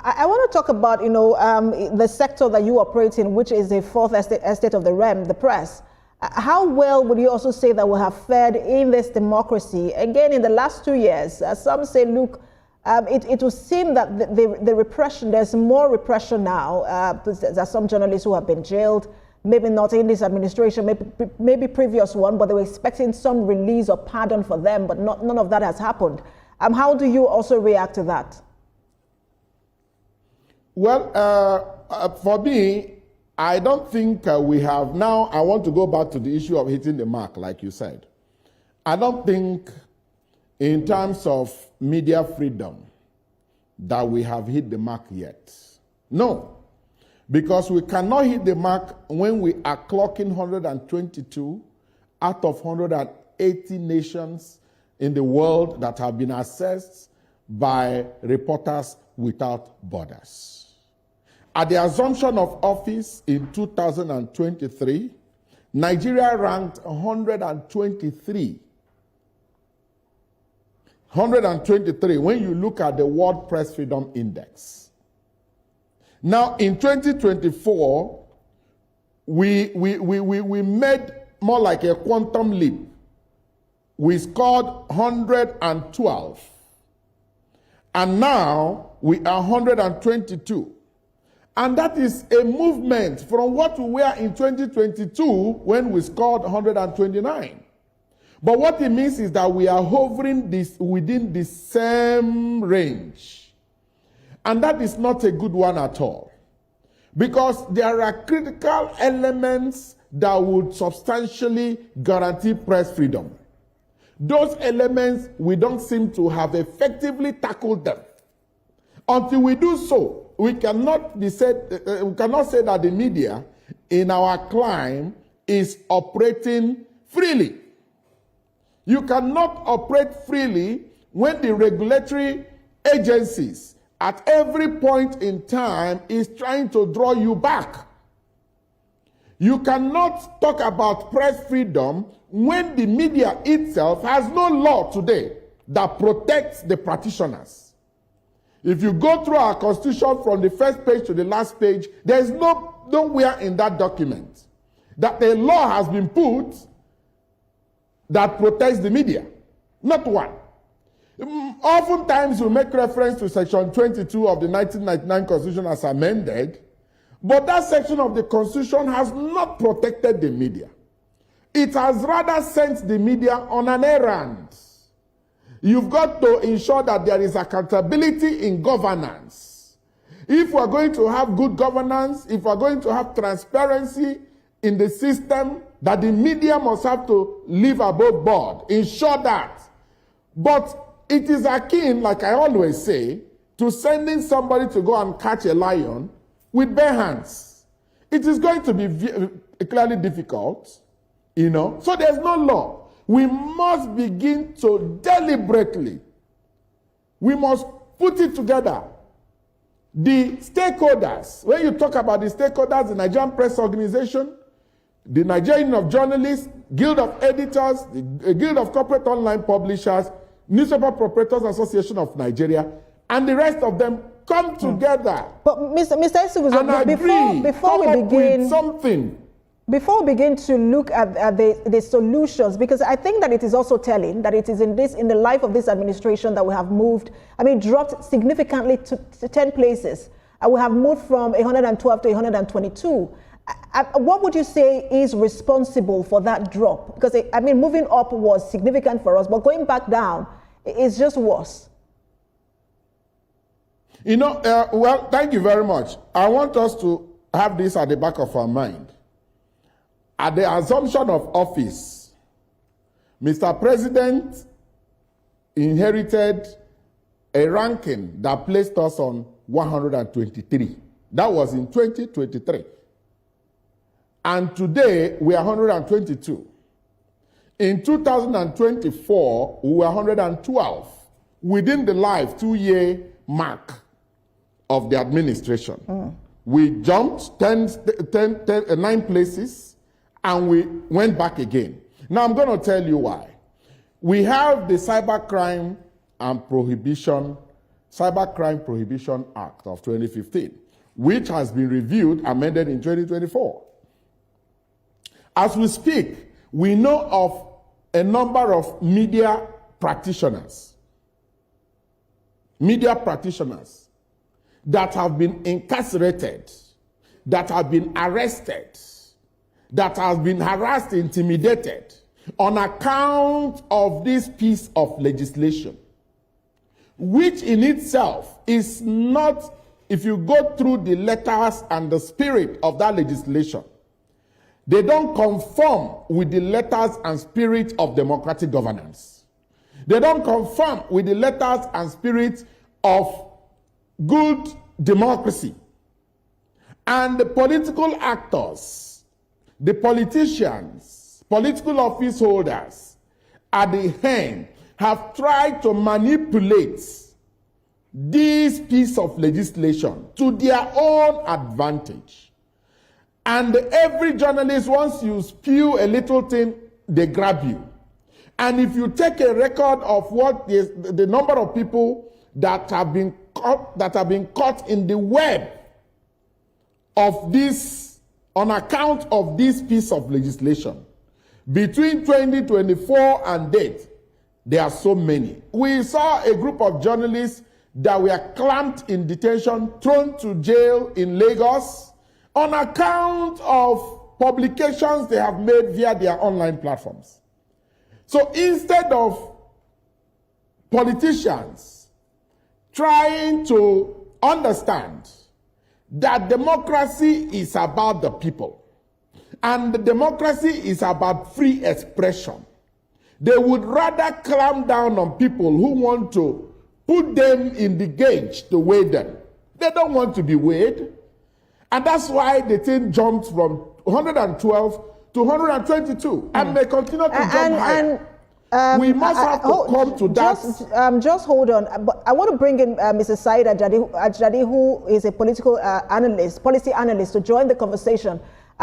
I want to talk about, the sector that you operate in, which is the fourth estate of the realm, the press. How well would you also say that we have fared in this democracy? Again, in the last 2 years, some say, look, it would seem that the repression, there's more repression now. There are some journalists who have been jailed, maybe not in this administration, maybe previous one, but they were expecting some release or pardon for them, but none of that has happened. How do you also react to that? Well, for me, I don't think we have. Now, I want to go back to the issue of hitting the mark, like you said. I don't think, in terms of media freedom, that we have hit the mark yet. No, because we cannot hit the mark when we are clocking 122 out of 180 nations in the world that have been assessed by Reporters Without Borders. At the assumption of office in 2023, Nigeria ranked 123. 123 when you look at the World Press Freedom Index. Now, in 2024, we made more like a quantum leap. We scored 112. And now we are 122. And that is a movement from what we were in 2022 when we scored 129. But what it means is that we are hovering within the same range. And that is not a good one at all. Because there are critical elements that would substantially guarantee press freedom. Those elements, we don't seem to have effectively tackled them. Until we do so, we cannot say that the media in our climb is operating freely. You cannot operate freely when the regulatory agencies at every point in time is trying to draw you back. You cannot talk about press freedom when the media itself has no law today that protects the practitioners. If you go through our constitution from the first page to the last page, there is nowhere in that document that a law has been put that protects the media. Not one. Oftentimes we make reference to section 22 of the 1999 Constitution as amended, but that section of the Constitution has not protected the media. It has rather sent the media on an errand. You've got to ensure that there is accountability in governance. If we're going to have good governance, if we're going to have transparency in the system, that the media must have to live above board. Ensure that. But it is akin, like I always say, to sending somebody to go and catch a lion with bare hands. It is going to be clearly difficult, So there's no law. We must begin to deliberately, we must put it together. The stakeholders, when you talk about the stakeholders, the Nigerian Press Organization, the Nigerian Union of Journalists, Guild of Editors, the Guild of Corporate Online Publishers, Newspaper Proprietors Association of Nigeria, and the rest of them come together. But Mr. Isiguzo, before we begin something. Before we begin to look at the solutions, because I think that it is also telling that it is in the life of this administration that we have moved, dropped significantly to 10 places. We have moved from 112 to 122. What would you say is responsible for that drop? Because, moving up was significant for us, but going back down is just worse. Well, thank you very much. I want us to have this at the back of our mind. At the assumption of office, Mr. President inherited a ranking that placed us on 123. That was in 2023. And today, we are 122. In 2024, we were 112, within the life 2-year mark of the administration. We jumped 9 places, and we went back again. Now, I'm going to tell you why. We have the Cybercrime and Prohibition Cybercrime Prohibition Act of 2015, which has been reviewed, amended in 2024. As we speak, we know of a number of media practitioners that have been incarcerated, that have been arrested, that have been harassed, intimidated on account of this piece of legislation, which in itself is not, if you go through the letters and the spirit of that legislation, they don't conform with the letters and spirit of democratic governance. They don't conform with the letters and spirit of good democracy. And the political actors, the politicians, political office holders at the end have tried to manipulate this piece of legislation to their own advantage. And every journalist, once you spew a little thing, they grab you. And if you take a record of what the number of people that have been caught in the web of this, on account of this piece of legislation, between 2024 and date, there are so many. We saw a group of journalists that were clamped in detention, thrown to jail in Lagos, on account of publications they have made via their online platforms. So instead of politicians trying to understand that democracy is about the people, and democracy is about free expression, they would rather clamp down on people who want to put them in the gauge to weigh them. They don't want to be weighed. And that's why the thing jumped from 112 to 122 and may continue to jump higher. We must have to come to that. Just hold on. But I want to bring in Mrs. Said Ajadi, who is a political analyst, policy analyst, to join the conversation.